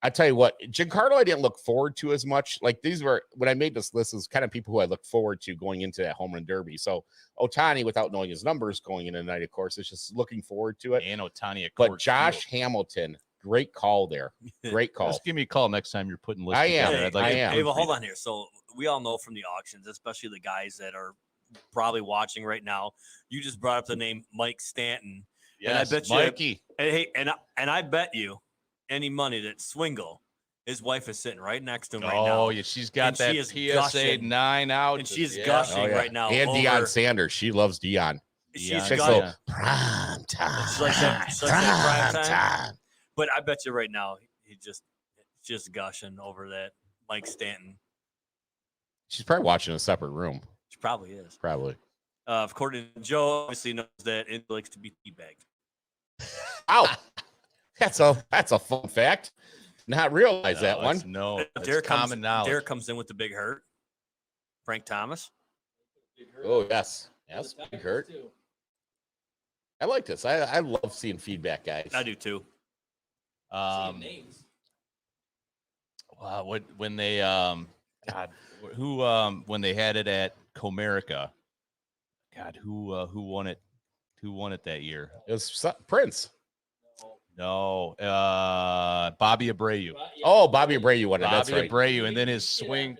I tell you what, Giancarlo, I didn't look forward to as much. Like these were, when I made this list, is kind of people who I look forward to going into that home run derby. So Ohtani, without knowing his numbers going into the night, of course, is just looking forward to it. And Ohtani, but Josh Hamilton, great call there. Great call. Just give me a call next time you're putting lists together. I am. Hey, well, hold on here. So we all know from the auctions, especially the guys that are probably watching right now, you just brought up the name Mike Stanton. Yes, and I bet Mikey. Hey, and I bet you any money that Swingle, his wife is sitting right next to him right now. Oh, yeah, she's got that PSA 9 out. And she's gushing right now. And Deion Sanders. She loves Deion. She's gushing. Prime time. She's like that prime time. But I bet you right now, he's just gushing over that Mike Stanton. She's probably watching in a separate room. She probably is. Probably. According to Joe, obviously knows that it likes to be teabagged. Ow. That's a fun fact. Not realize that one. No, Derek common knowledge. Derek comes in with the big hurt. Frank Thomas. Oh, yes. Yes, big hurt. I like this. I love seeing feedback, guys. I do too. When they when they had it at Comerica, who won it? Who won it that year? It was Prince. No, Bobby Abreu. Oh, Bobby Abreu won it. That's right. Abreu, and then his swing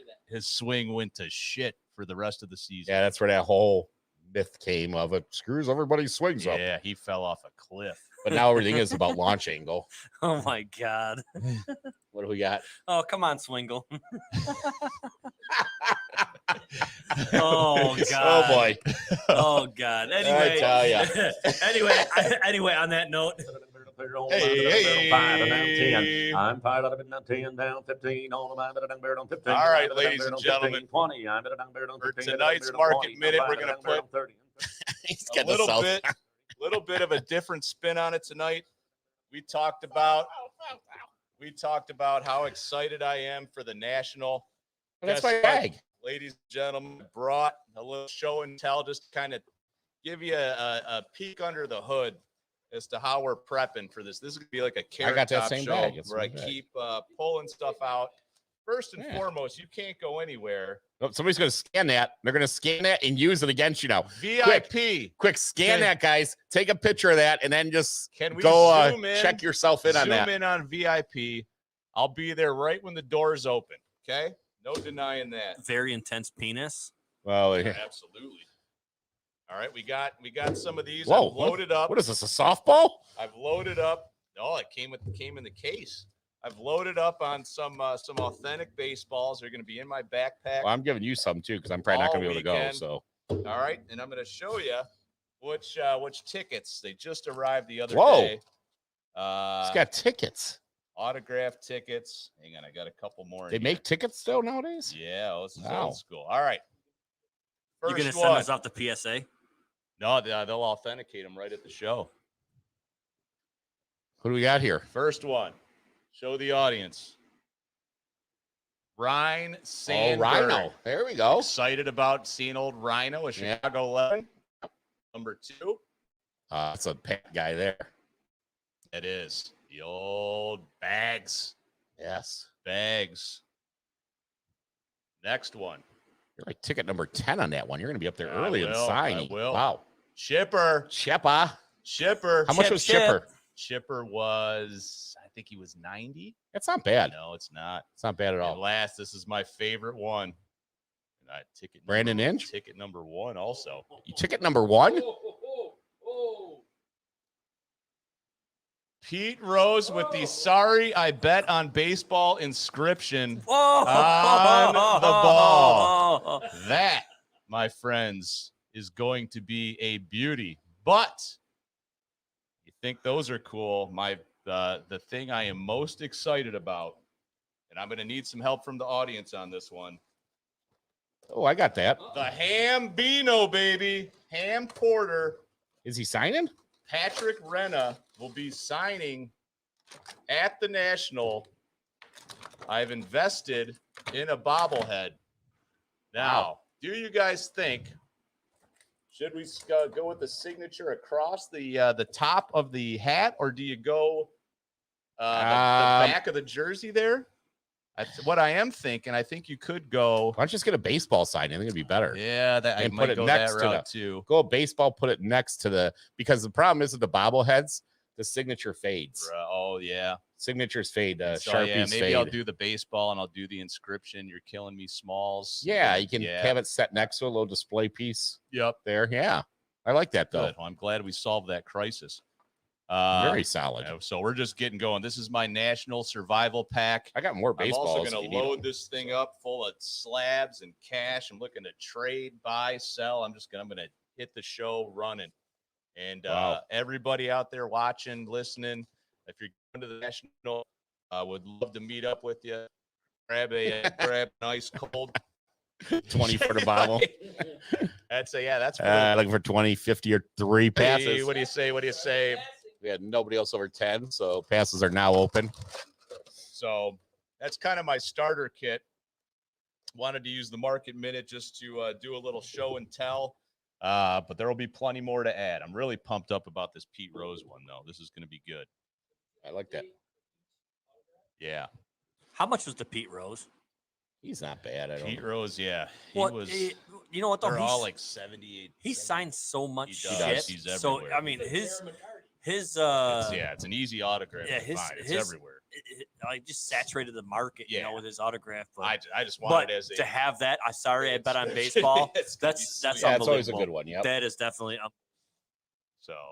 went to shit for the rest of the season. Yeah, that's where that whole myth came of it screws everybody's swings up. Yeah, he fell off a cliff. But now everything is about launch angle. Oh my God. What do we got? Oh, come on, Swingle. Oh God. Oh boy. Oh God. Anyway, I tell ya. anyway, on that note. Hey. I'm pilot of it, not 10 down 15 on the 15. All right, ladies and gentlemen. 20. For tonight's market minute, we're going to put a little bit of a different spin on it tonight. We talked about how excited I am for the national. That's my bag. ladies and gentlemen, brought a little show and tell, just to kind of give you a peek under the hood as to how we're prepping for this. This is going to be like a carrot top show where I keep pulling stuff out. First and foremost, you can't go anywhere. Oh, somebody's going to scan that. They're going to scan that and use it against you now. VIP. Quick scan that, guys. Take a picture of that and then just check yourself in on that. Zoom in on VIP. I'll be there right when the doors open. Okay? No denying that. Very intense penis. Well, absolutely. All right, we got some of these. Whoa, I've loaded up. What is this, a softball? I've loaded up. No, it came in the case. I've loaded up on some authentic baseballs. They're going to be in my backpack. Well, I'm giving you some too because I'm probably not going to be able to go. So, all right, and I'm going to show you which tickets they just arrived the other day. He's got tickets, autographed tickets. Hang on, I got a couple more. They make tickets still nowadays. Yeah, this is old school. All right, you're going to send us off the PSA? No, they'll authenticate them right at the show. Who do we got here? First one. Show the audience. Ryan Sandberg. Rhino. There we go. Excited about seeing old Rhino, a Chicago 11. Number 2. That's a Pat guy there. It is. The old Bags. Yes. Bags. Next one. You're like ticket number 10 on that one. You're going to be up there early in signing. I will. Wow. Chipper. How much was Chipper? Chipper was, I think he was 90. That's not bad. No, it's not. It's not bad at all. And last, this is my favorite one. Ticket Brandon Inge? Ticket number 1 also. You ticket number 1? Pete Rose with the "Sorry I Bet on Baseball" inscription on the ball. That, my friends, is going to be a beauty. But you think those are cool? The thing I am most excited about, and I'm going to need some help from the audience on this one. Oh, I got that. The Hambino, baby. Ham Porter. Is he signing? Patrick Renna will be signing at the National. I've invested in a bobblehead. Now, do you guys think, should we go with the signature across the top of the hat, or do you go the back of the jersey there? What I am thinking, I think you could go. Why don't you just get a baseball sign? I think it'd be better. Yeah, that I might go that route too. Go a baseball, put it next to because the problem is with the bobbleheads, the signature fades. Oh yeah, signatures fade. So, Sharpies maybe fade. I'll do the baseball and I'll do the inscription. You're killing me, Smalls. Yeah, you can have it set next to a little display piece. Yep, there. Yeah, I like that though. Good. Well, I'm glad we solved that crisis. Very solid. So we're just getting going. This is my National Survival Pack. I got more baseballs. I'm also going to load this thing up full of slabs and cash. I'm looking to trade, buy, sell. I'm going to hit the show running. And everybody out there watching, listening, if you're going to the National, would love to meet up with you. Grab a nice cold 20 for the bottle. That's that's looking for 20, 50, or 3 passes. Hey, what do you say? We had nobody else over 10, so passes are now open. So that's kind of my starter kit. Wanted to use the market minute just to do a little show and tell, but there will be plenty more to add. I'm really pumped up about this Pete Rose one, though. This is going to be good. I like that. Yeah. How much was the Pete Rose? He's not bad. Pete Rose, yeah. He was. You know what? Though they're all like 78. He signed so much shit. He's everywhere. So I mean, his it's an easy autograph. Yeah, it's everywhere. I just saturated the market, with his autograph. But I just wanted to have that. I bet on baseball. that's unbelievable. It's always a good one. Yeah, that is definitely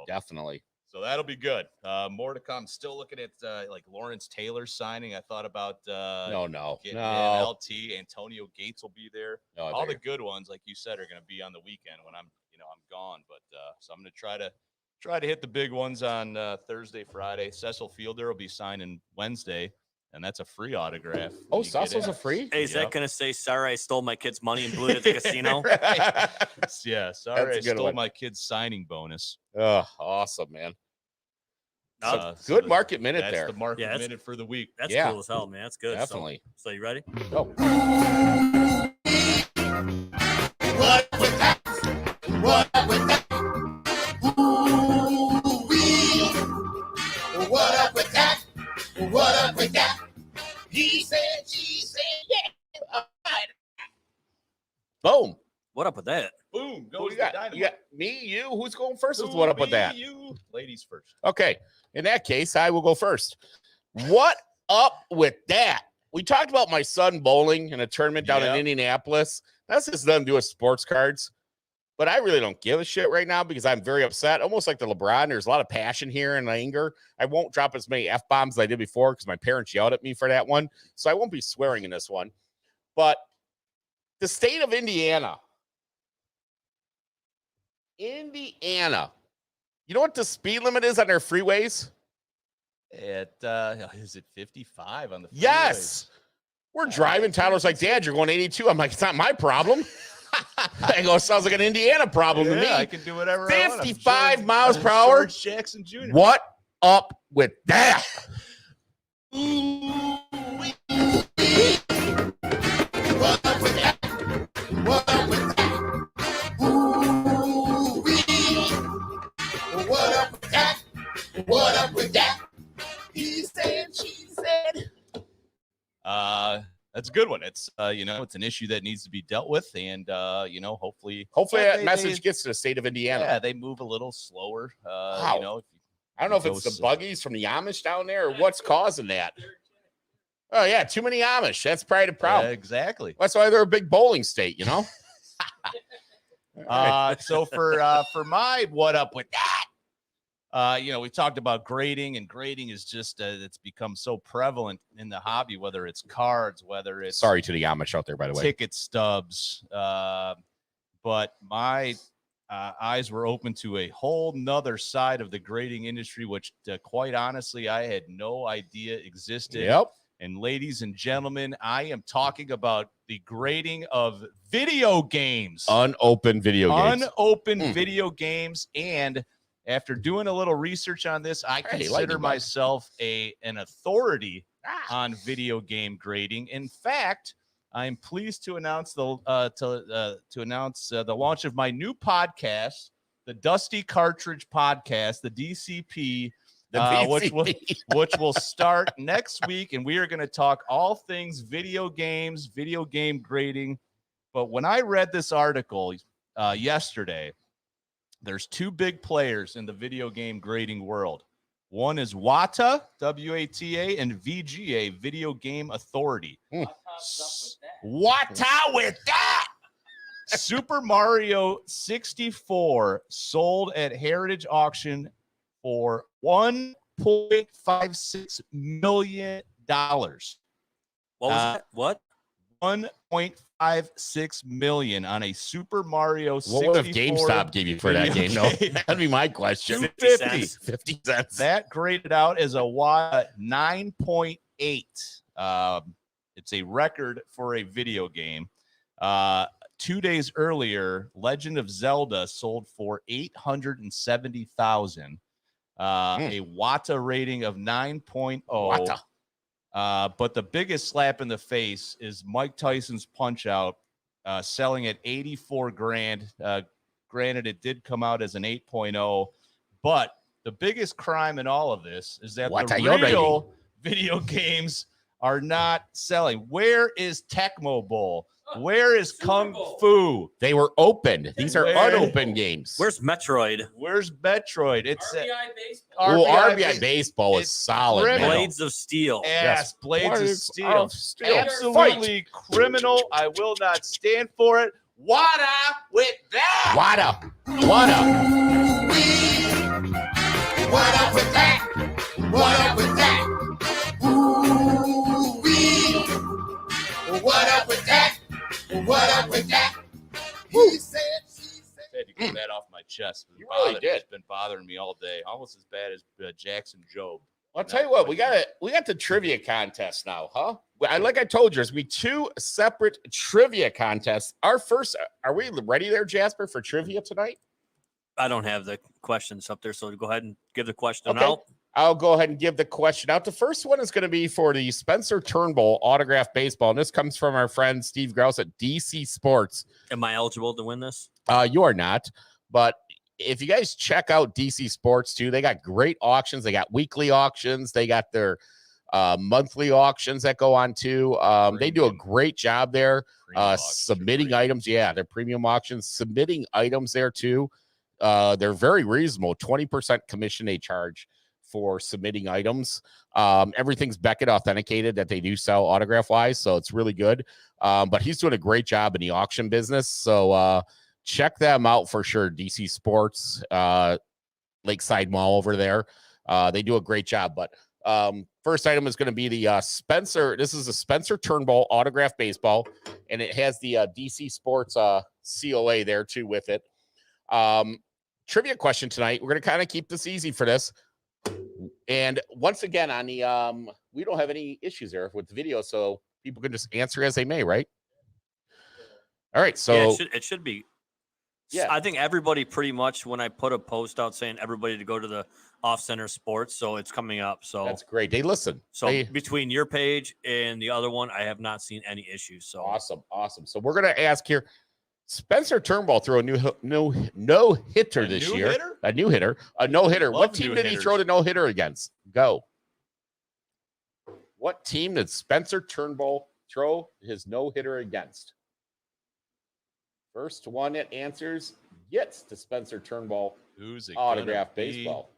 definitely. So that'll be good. More to come. Still looking at like Lawrence Taylor signing. I thought about getting LT. Antonio Gates will be there. All the good ones, like you said, are going to be on the weekend when I'm gone. But so I'm going to try to hit the big ones on Thursday, Friday. Cecil Fielder will be signing Wednesday, and that's a free autograph. Oh, Cecil's a free? Hey, is that going to say, sorry, I stole my kid's money and blew it at the casino? Yeah, sorry, I stole my kid's signing bonus. Oh, awesome, man. Good market minute there. That's the market minute for the week. That's cool as hell, man. That's good. Definitely. So you ready? Go. Boom. What up with that? Boom. Who Goes you the got? dynamite. You got me, you. Who's going first with what up with that? You. Ladies first. Okay. In that case, I will go first. What up with that? We talked about my son bowling in a tournament down in Indianapolis. That's just nothing to do with sports cards. But I really don't give a shit right now because I'm very upset. Almost like the LeBron. There's a lot of passion here and anger. I won't drop as many F-bombs as I did before because my parents yelled at me for that one. So I won't be swearing in this one. But the state of Indiana. Indiana. You know what the speed limit is on their freeways? Is it 55 on the freeways? Yes. We're driving. Tyler's like, Dad, you're going 82. I'm like, it's not my problem. I go, sounds like an Indiana problem to me. I can do whatever I want. 55 miles per hour. George Jackson Jr. What up with that? What up with that? He said, she said. That's a good one. It's it's an issue that needs to be dealt with, and hopefully that message gets to the state of Indiana. Yeah, they move a little slower. Wow. I don't know if it's the buggies from the Amish down there or what's causing that. Oh yeah, too many Amish. That's probably the problem. Exactly. That's why they're a big bowling state, So for my what up with that? We talked about grading, and grading is just it's become so prevalent in the hobby, whether it's cards, whether it's sorry to the Amish out there, by the way, ticket stubs. But my eyes were open to a whole nother side of the grading industry, which quite honestly, I had no idea existed. Yep. And ladies and gentlemen, I am talking about the grading of video games. Unopened video games. Unopened video games. And after doing a little research on this, I consider myself an authority on video game grading. In fact, I'm pleased to announce the launch of my new podcast, the Dusty Cartridge Podcast, the DCP, which will start next week, and we are going to talk all things video games, video game grading. But when I read this article yesterday, there's two big players in the video game grading world. One is WATA, W-A-T-A, and VGA, Video Game Authority. WATA with that! Super Mario 64 sold at Heritage Auction for $1.56 million. What was that? What? $1.56 million on a Super Mario 64. What would have GameStop give you for that game? No, that'd be my question. 50 cents. That graded out as a 9.8. It's a record for a video game. 2 days earlier, Legend of Zelda sold for $870,000. A WATA rating of 9.0. But the biggest slap in the face is Mike Tyson's Punch-Out, selling at $84,000. Granted, it did come out as an 8.0, but the biggest crime in all of this is that the real video games are not selling. Where is Tecmo Bowl? Where is Kung Fu? They were opened. These are unopened games. Where's Metroid? Where's Metroid? It's RBI Baseball. RBI Baseball is solid. Blades of Steel. Yes, Blades of Steel. Absolutely criminal. I will not stand for it. WATA with that. WATA. What up with that? What up with that? Ooh-wee. What up with that? What up with that? He said, she said. I had to get that off my chest. You really did. It's been bothering me all day. Almost as bad as Jackson Job. I'll tell you what, we got the trivia contest now, huh? Like I told you, there's going to be two separate trivia contests. Our first, are we ready there, Jasper, for trivia tonight? I don't have the questions up there, so go ahead and give the question out. I'll go ahead and give the question out. The first one is going to be for the Spencer Turnbull autographed baseball, and this comes from our friend Steve Grouse at DC Sports. Am I eligible to win this? You are not, but if you guys check out DC Sports too, they got great auctions. They got weekly auctions. They got their monthly auctions that go on too. They do a great job there. Submitting items. Yeah, they're premium auctions, submitting items there too. They're very reasonable. 20% commission they charge for submitting items. Everything's Beckett authenticated that they do sell autograph wise, so it's really good. But he's doing a great job in the auction business. So check them out for sure. DC Sports, Lakeside Mall over there. They do a great job. But first item is going to be the Spencer. This is a Spencer Turnbull autograph baseball, and it has the DC Sports COA there too with it. Trivia question tonight. We're going to kind of keep this easy for this. And once again, on the we don't have any issues there with the video, so people can just answer as they may, right? All right, so yeah, it should be. Yeah, I think everybody pretty much, when I put a post out saying everybody to go to the Off Center Sports, so it's coming up. So that's great. They listen. So between your page and the other one, I have not seen any issues. So awesome. So we're gonna ask here. Spencer Turnbull threw a no hitter this year. A no hitter. What team did he throw the no hitter against? Go. What team did Spencer Turnbull throw his no hitter against? First one that answers gets to Spencer Turnbull Who's it autograph baseball.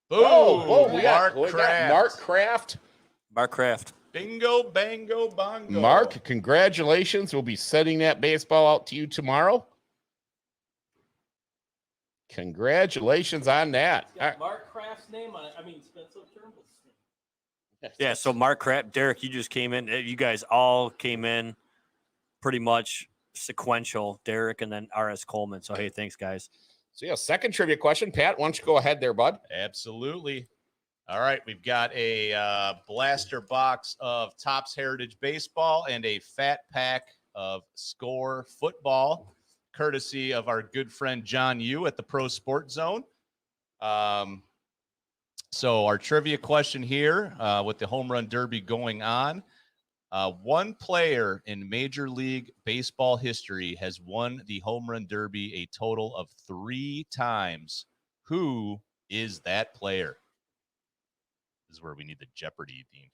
Boom! We got Mark Kraft. Mark Kraft. Bingo, bango, bongo. Mark, congratulations. We'll be sending that baseball out to you tomorrow. Congratulations on that. Mark Kraft's name on it. I mean, Spencer Turnbull's name. Yeah, so Mark Kraft, Derek, you just came in. You guys all came in pretty much sequential, Derek and then R.S. Coleman. So, hey, thanks, guys. So, yeah, second trivia question. Pat, why don't you go ahead there, bud? Absolutely. All right, we've got a blaster box of Topps Heritage Baseball and a fat pack of Score Football, courtesy of our good friend John Yu at the Pro Sport Zone. So our trivia question here, with the Home Run Derby going on, one player in Major League Baseball history has won the Home Run Derby a total of 3 times. Who is that player? Is where we need the Jeopardy theme.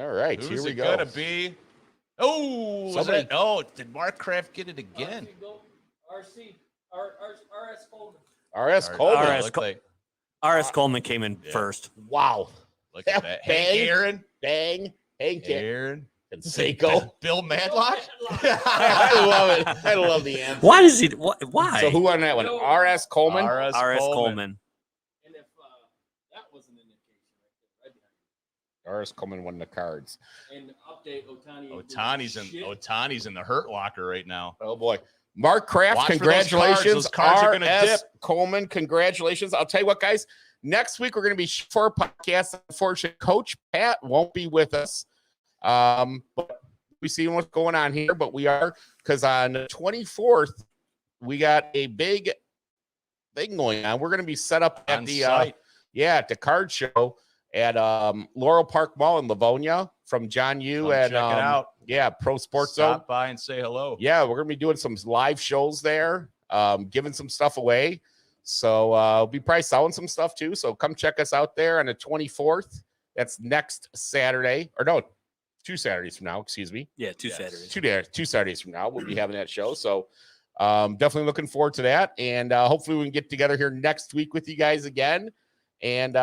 All right, Who's here we go. Who's it gonna be? Oh, did Mark Kraft get it again? R.S. Coleman. R.S. Coleman. R.S. Coleman came in first. Wow. Look at that. Hey, Aaron. Bang. Aaron. Seiko. Bill Madlock. I love it. I love the answer. Why does he? Why? So who won that one? R.S. Coleman. R.S. Coleman. And if that was an indication, right there. R.S. Coleman won the cards. And update Ohtani. Ohtani's in the hurt locker right now. Oh boy. Mark Kraft, Watch congratulations. Those cards are gonna dip. Coleman, congratulations. I'll tell you what, guys. Next week we're going to be for a podcast. Unfortunately, Coach Pat won't be with us. But we see what's going on here, but we are, because on the 24th, we got a big thing going on. We're going to be set up at at the card show at Laurel Park Mall in Livonia from John Yu and check it out. Yeah, Pro Sports Zone. Stop by and say hello. Yeah, we're going to be doing some live shows there, giving some stuff away. So we'll be probably selling some stuff too. So come check us out there on the 24th. That's next Saturday, or no, 2 Saturdays from now, excuse me. Yeah, Saturdays. 2 Saturdays from now, we'll be having that show. So definitely looking forward to that. And hopefully we can get together here next week with you guys again. And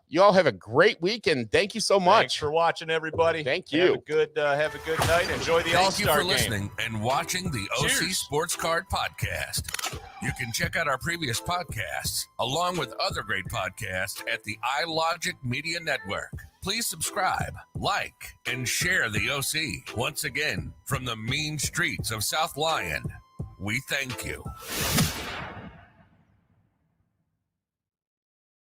you all have a great week. And thank you so much. Thanks for watching, everybody. Thank you. Have a good night. Enjoy the All-Star game. Thank you for listening and watching the OC Sports Card Podcast. You can check out our previous podcasts, along with other great podcasts, at the iLogic Media Network. Please subscribe, like, and share the OC. Once again, from the mean streets of South Lyon, we thank you.